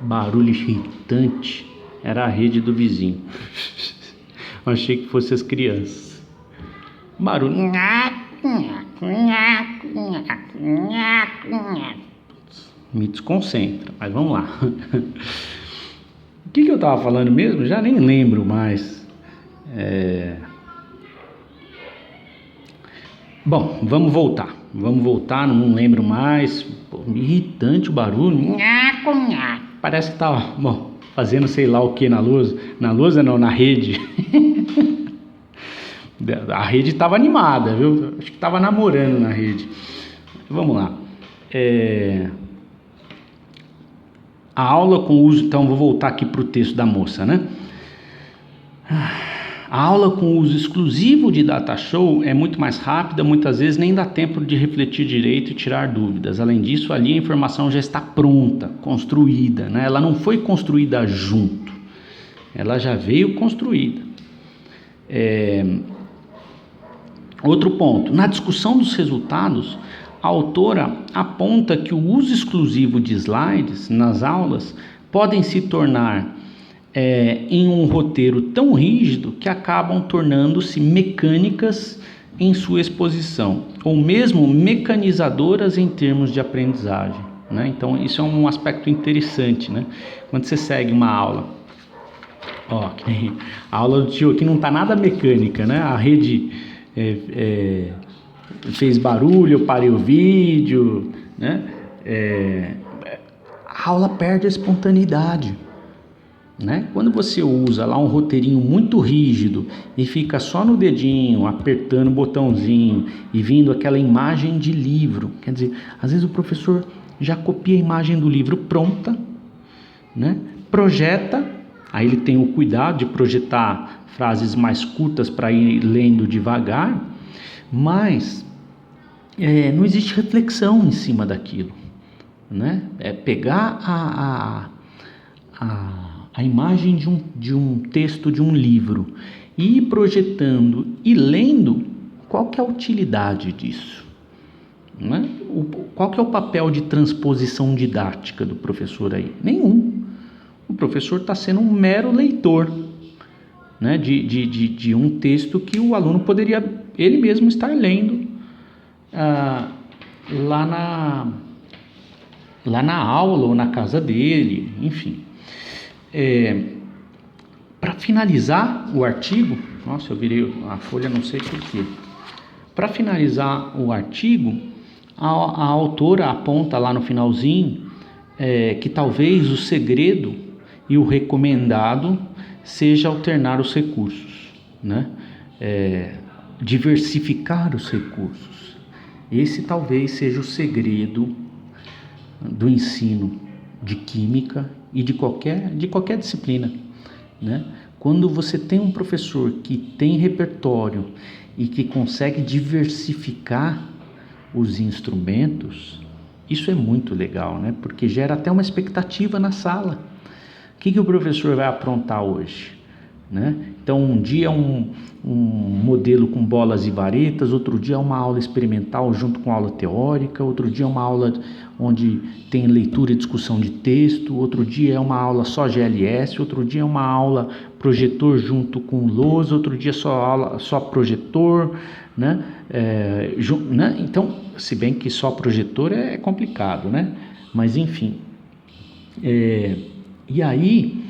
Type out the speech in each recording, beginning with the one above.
Barulho irritante. Era a rede do vizinho. Eu achei que fosse as crianças. Barulho. Me desconcentra, mas vamos lá. O que eu estava falando mesmo? Já nem lembro mais. Bom, vamos voltar, não lembro mais. Pô, irritante o barulho. Parece que tá, bom, fazendo sei lá o que na lousa não, na rede. A rede estava animada, viu? Acho que estava namorando na rede. Vamos lá. A aula com uso, então vou voltar aqui para o texto da moça, né? A aula com uso exclusivo de data show é muito mais rápida, muitas vezes nem dá tempo de refletir direito e tirar dúvidas. Além disso, ali a informação já está pronta, construída, né? Ela não foi construída junto, ela já veio construída. Outro ponto, na discussão dos resultados, a autora aponta que o uso exclusivo de slides nas aulas podem se tornar em um roteiro tão rígido que acabam tornando-se mecânicas em sua exposição, ou mesmo mecanizadoras em termos de aprendizagem, né? Então isso é um aspecto interessante, né? Quando você segue uma aula, a aula do tio aqui não está nada mecânica, né? A rede fez barulho, eu parei o vídeo, né? A aula perde a espontaneidade, né? Quando você usa lá um roteirinho muito rígido e fica só no dedinho, apertando o botãozinho e vindo aquela imagem de livro, quer dizer, às vezes o professor já copia a imagem do livro pronta, né? Projeta, aí ele tem o cuidado de projetar frases mais curtas para ir lendo devagar, mas não existe reflexão em cima daquilo, né? É pegar a imagem de um texto de um livro e ir projetando e lendo. Qual que é a utilidade disso, né? Qual que é o papel de transposição didática do professor aí? Nenhum. O professor está sendo um mero leitor, né, de um texto que o aluno poderia ele mesmo estar lendo lá na aula ou na casa dele, enfim. Para finalizar o artigo, nossa, eu virei a folha, não sei porquê. Para finalizar o artigo, a autora aponta lá no finalzinho que talvez o segredo e o recomendado seja alternar os recursos, né? Diversificar os recursos. Esse talvez seja o segredo do ensino de química e de qualquer disciplina, né? Quando você tem um professor que tem repertório e que consegue diversificar os instrumentos, isso é muito legal, né? Porque gera até uma expectativa na sala. O que o professor vai aprontar hoje, né? Então um dia um modelo com bolas e varetas, outro dia uma aula experimental junto com aula teórica, outro dia uma aula onde tem leitura e discussão de texto, outro dia é uma aula só GLS, outro dia é uma aula projetor junto com lousa, outro dia só projetor, né? Então, se bem que só projetor é complicado, né? Mas enfim, e aí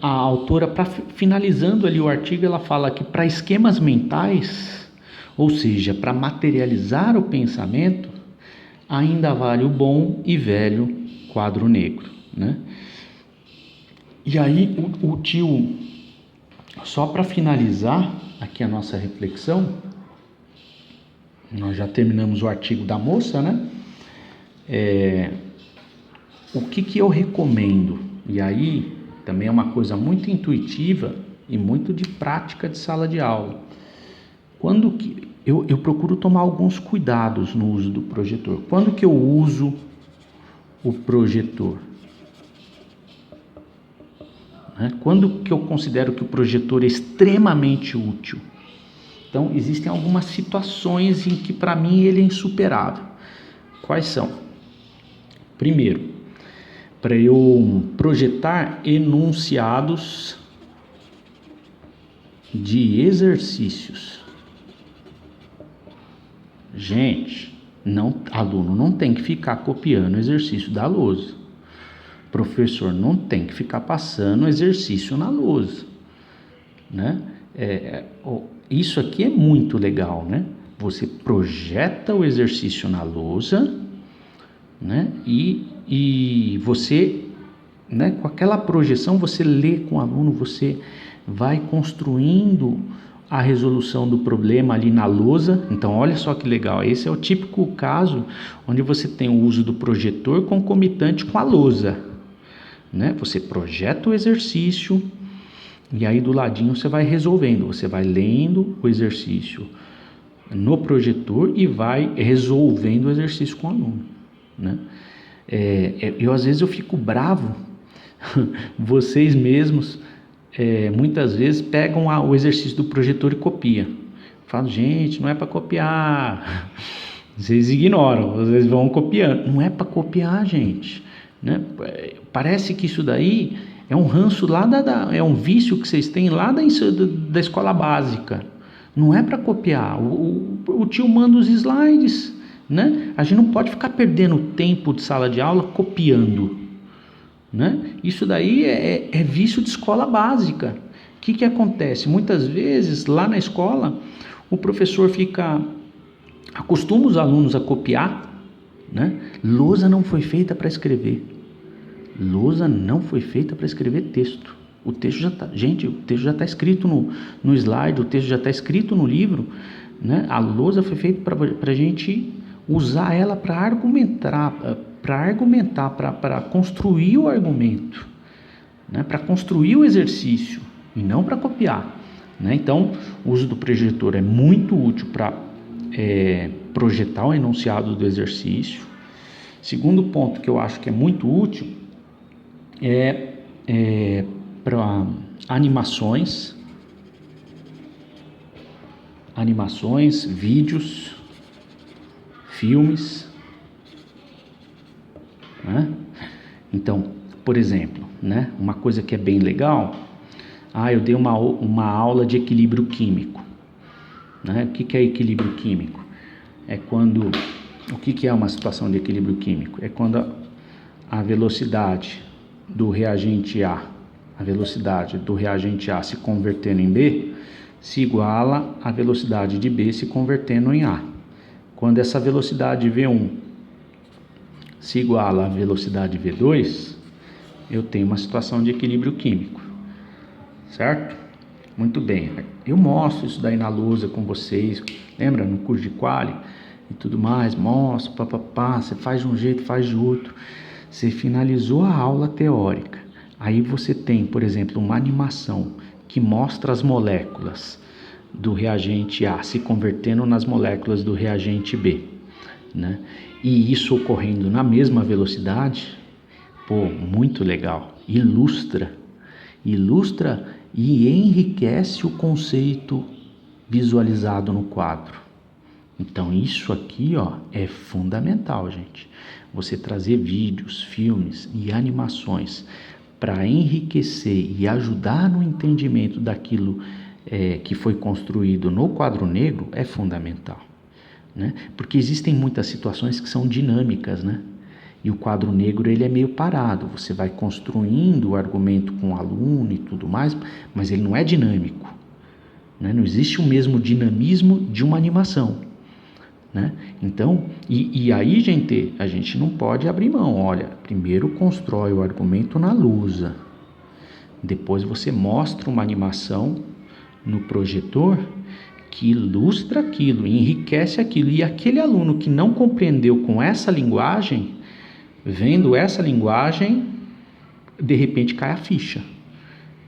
a autora, finalizando ali o artigo, ela fala que para esquemas mentais, ou seja, para materializar o pensamento, ainda vale o bom e velho quadro negro, né? E aí o tio, só para finalizar aqui a nossa reflexão, nós já terminamos o artigo da moça, né? O que eu recomendo? E aí também é uma coisa muito intuitiva e muito de prática de sala de aula. Quando que eu procuro tomar alguns cuidados no uso do projetor. Quando que eu uso o projetor? Quando que eu considero que o projetor é extremamente útil? Então, existem algumas situações em que, para mim, ele é insuperável. Quais são? Primeiro, para eu projetar enunciados de exercícios. Gente, aluno não tem que ficar copiando o exercício da lousa. Professor não tem que ficar passando exercício na lousa, né? Isso aqui é muito legal, né? Você projeta o exercício na lousa, né? E você, né, com aquela projeção, você lê com o aluno, você vai construindo a resolução do problema ali na lousa. Então, olha só que legal, esse é o típico caso onde você tem o uso do projetor concomitante com a lousa, né? Você projeta o exercício e aí do ladinho você vai resolvendo, você vai lendo o exercício no projetor e vai resolvendo o exercício com o aluno, né? Às vezes eu fico bravo, vocês mesmos muitas vezes pegam o exercício do projetor e copiam. Falo, gente, não é para copiar. Vocês ignoram, vocês vão copiando. Não é para copiar, gente, né? Parece que isso daí é um ranço lá é um vício que vocês têm lá da escola básica. Não é para copiar. O tio manda os slides, né? A gente não pode ficar perdendo tempo de sala de aula copiando, né? Isso daí é vício de escola básica. O que acontece? Muitas vezes lá na escola o professor acostuma os alunos a copiar, né? Lousa não foi feita para escrever. Lousa não foi feita para escrever texto. O texto já está, gente, o texto já está escrito no slide, o texto já está escrito no livro, né? A lousa foi feita para a gente usar ela para argumentar, para construir o argumento, né? Para construir o exercício e não para copiar, né? Então, o uso do projetor é muito útil para projetar o enunciado do exercício. Segundo ponto que eu acho que é muito útil para animações, vídeos, filmes, né? Então, por exemplo, né, uma coisa que é bem legal, eu dei uma aula de equilíbrio químico, né? O que é equilíbrio químico? O que é uma situação de equilíbrio químico? É quando a velocidade do reagente A se convertendo em B se iguala à velocidade de B se convertendo em A. Quando essa velocidade V1 se iguala à velocidade V2, eu tenho uma situação de equilíbrio químico, certo? Muito bem, eu mostro isso daí na lousa com vocês, lembra no curso de quali e tudo mais, mostro, você faz de um jeito, faz de outro. Você finalizou a aula teórica, aí você tem, por exemplo, uma animação que mostra as moléculas do reagente A se convertendo nas moléculas do reagente B, né? E isso ocorrendo na mesma velocidade, muito legal. Ilustra e enriquece o conceito visualizado no quadro. Então isso aqui, é fundamental, gente. Você trazer vídeos, filmes e animações para enriquecer e ajudar no entendimento daquilo que foi construído no quadro negro é fundamental, né? Porque existem muitas situações que são dinâmicas, né? E o quadro negro ele é meio parado, você vai construindo o argumento com o aluno e tudo mais, mas ele não é dinâmico, né? Não existe o mesmo dinamismo de uma animação, né? Então, e aí, gente, a gente não pode abrir mão. Olha, primeiro constrói o argumento na lousa, depois você mostra uma animação no projetor que ilustra aquilo, enriquece aquilo, e aquele aluno que não compreendeu com essa linguagem, vendo essa linguagem, de repente cai a ficha,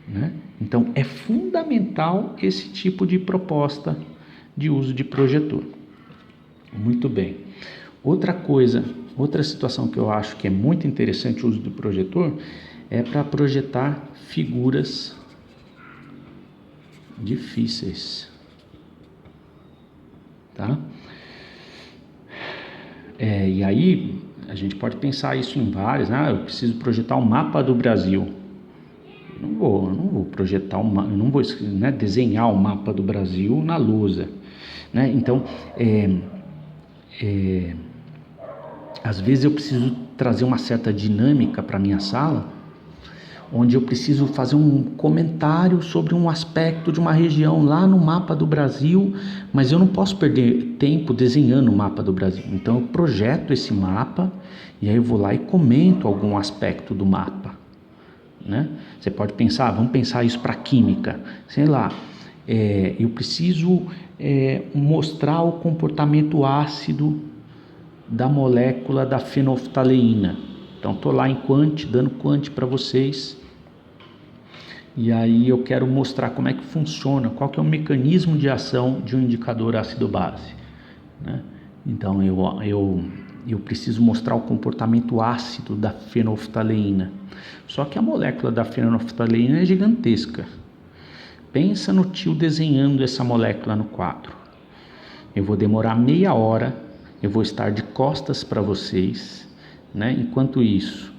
né? Então é fundamental esse tipo de proposta de uso de projetor. Muito bem. Outra situação que eu acho que é muito interessante o uso do projetor é para projetar figuras difíceis, tá? E aí A gente pode pensar isso em vários, eu preciso projetar um mapa do Brasil. Eu não vou projetar eu não vou, né, desenhar o mapa do Brasil na lousa, né? Então, às vezes eu preciso trazer uma certa dinâmica para minha sala, onde eu preciso fazer um comentário sobre um aspecto de uma região lá no mapa do Brasil, mas eu não posso perder tempo desenhando o mapa do Brasil. Então eu projeto esse mapa e aí eu vou lá e comento algum aspecto do mapa, né? Você pode pensar, vamos pensar isso para química, sei lá, eu preciso mostrar o comportamento ácido da molécula da fenolftaleína. Então estou lá em quant, dando quant para vocês, e aí eu quero mostrar como é que funciona, qual que é o mecanismo de ação de um indicador ácido-base, né? Então eu preciso mostrar o comportamento ácido da fenolftaleína. Só que a molécula da fenolftaleína é gigantesca. Pensa no tio desenhando essa molécula no quadro. Eu vou demorar meia hora, eu vou estar de costas para vocês, né? Enquanto isso,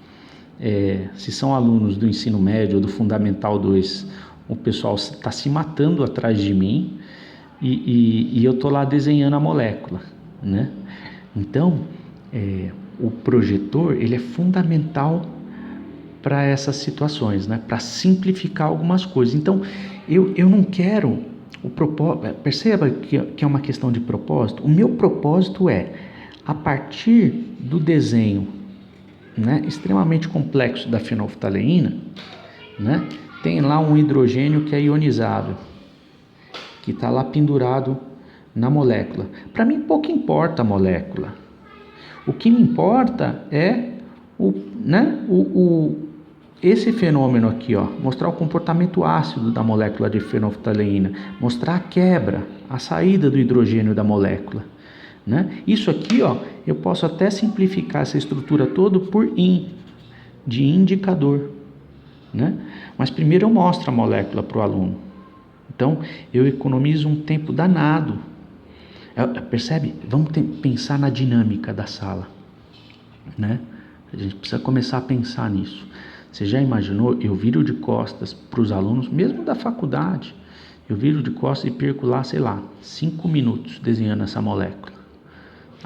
se são alunos do ensino médio ou do Fundamental 2, o pessoal está se matando atrás de mim e eu estou lá desenhando a molécula, né? Então, o projetor ele é fundamental para essas situações, né? Para simplificar algumas coisas. Então, eu não quero o propósito. Perceba que é uma questão de propósito. O meu propósito é, a partir do desenho, né, extremamente complexo da fenolftaleína, né, tem lá um hidrogênio que é ionizável, que está lá pendurado na molécula. Para mim pouco importa a molécula. O que me importa é esse fenômeno aqui, mostrar o comportamento ácido da molécula de fenolftaleína, mostrar a quebra, a saída do hidrogênio da molécula, né? Isso aqui, eu posso até simplificar essa estrutura toda por de indicador, né? Mas primeiro eu mostro a molécula para o aluno. Então eu economizo um tempo danado. Percebe? Vamos pensar na dinâmica da sala, né? A gente precisa começar a pensar nisso. Você já imaginou? Eu viro de costas para os alunos, mesmo da faculdade, eu viro de costas e perco lá, 5 minutos desenhando essa molécula.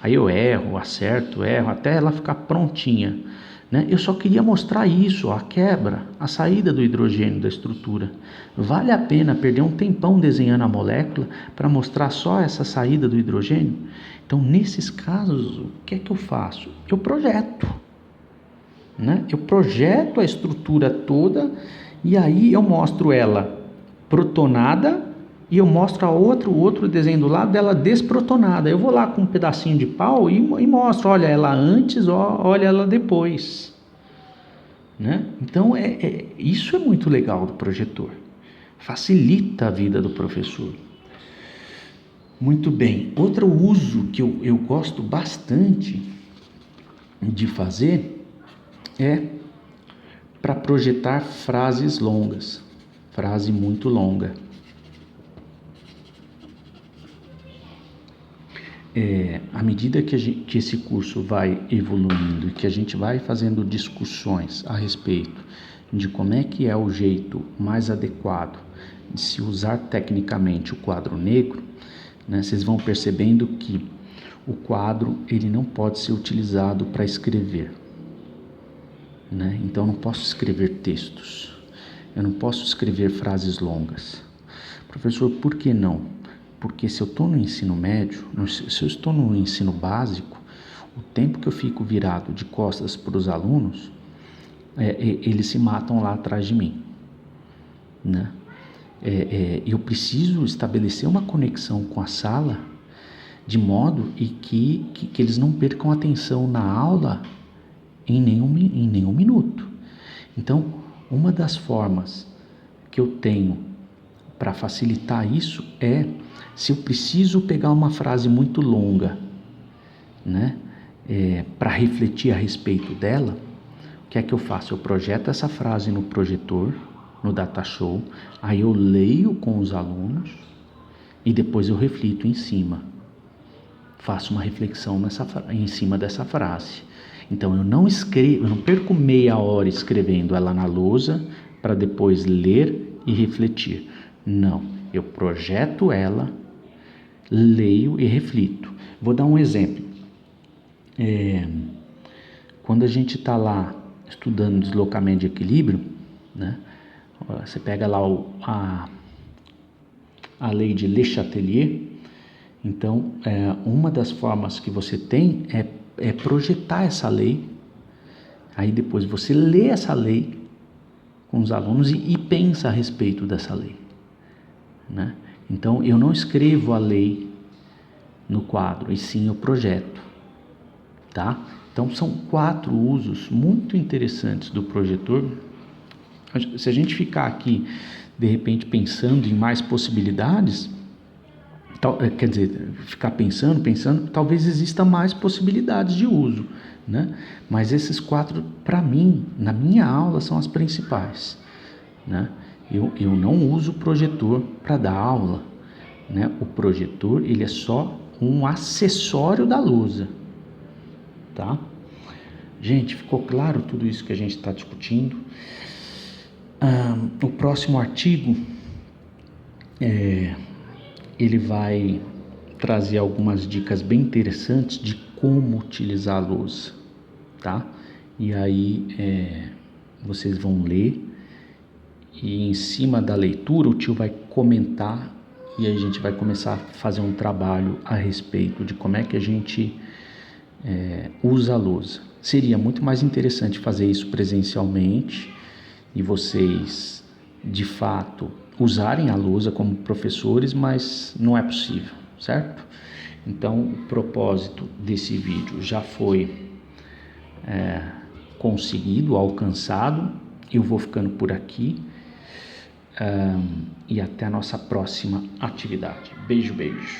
Aí eu erro, acerto, até ela ficar prontinha, né? Eu só queria mostrar isso, a quebra, a saída do hidrogênio da estrutura. Vale a pena perder um tempão desenhando a molécula para mostrar só essa saída do hidrogênio? Então, nesses casos, o que é que eu faço? Eu projeto, né? Eu projeto a estrutura toda e aí eu mostro ela protonada e eu mostro outro desenho do lado dela desprotonada. Eu vou lá com um pedacinho de pau e mostro, olha ela antes, olha ela depois, né? Então isso é muito legal do projetor, facilita a vida do professor. Muito bem, outro uso que eu gosto bastante de fazer é para projetar frases longas, frase muito longa. À medida que esse curso vai evoluindo e que a gente vai fazendo discussões a respeito de como é que é o jeito mais adequado de se usar tecnicamente o quadro negro, né, vocês vão percebendo que o quadro ele não pode ser utilizado para escrever, né? Então eu não posso escrever textos, eu não posso escrever frases longas. Professor, por que não? Porque se eu estou no ensino médio, se eu estou no ensino básico, o tempo que eu fico virado de costas para os alunos, eles se matam lá atrás de mim, né? Eu preciso estabelecer uma conexão com a sala de modo que eles não percam atenção na aula em nenhum minuto. Então, uma das formas que eu tenho para facilitar isso se eu preciso pegar uma frase muito longa, né, para refletir a respeito dela, o que é que eu faço? Eu projeto essa frase no projetor, no Datashow, aí eu leio com os alunos e depois eu reflito em cima. Faço uma reflexão em cima dessa frase. Então eu não escrevo, eu não perco meia hora escrevendo ela na lousa para depois ler e refletir. Não, eu projeto ela, leio e reflito. Vou dar um exemplo. Quando a gente está lá estudando deslocamento de equilíbrio, né, você pega lá a lei de Le Chatelier. Então, uma das formas que você tem é projetar essa lei, aí depois você lê essa lei com os alunos e pensa a respeito dessa lei, né? Então, eu não escrevo a lei no quadro, e sim eu projeto, tá? Então, são 4 usos muito interessantes do projetor. Se a gente ficar aqui, de repente, pensando em mais possibilidades, quer dizer, ficar pensando, talvez exista mais possibilidades de uso, né? Mas esses 4, para mim, na minha aula, são as principais, né? Eu não uso o projetor para dar aula, né? O projetor, ele é só um acessório da lousa, tá? Gente, ficou claro tudo isso que a gente está discutindo? O próximo artigo ele vai trazer algumas dicas bem interessantes de como utilizar a lousa, tá? E aí vocês vão ler e em cima da leitura o tio vai comentar e a gente vai começar a fazer um trabalho a respeito de como é que a gente usa a lousa. Seria muito mais interessante fazer isso presencialmente e vocês, de fato, usarem a lousa como professores, mas não é possível, certo? Então, o propósito desse vídeo já foi conseguido, alcançado. Eu vou ficando por aqui e até a nossa próxima atividade. Beijo, beijo.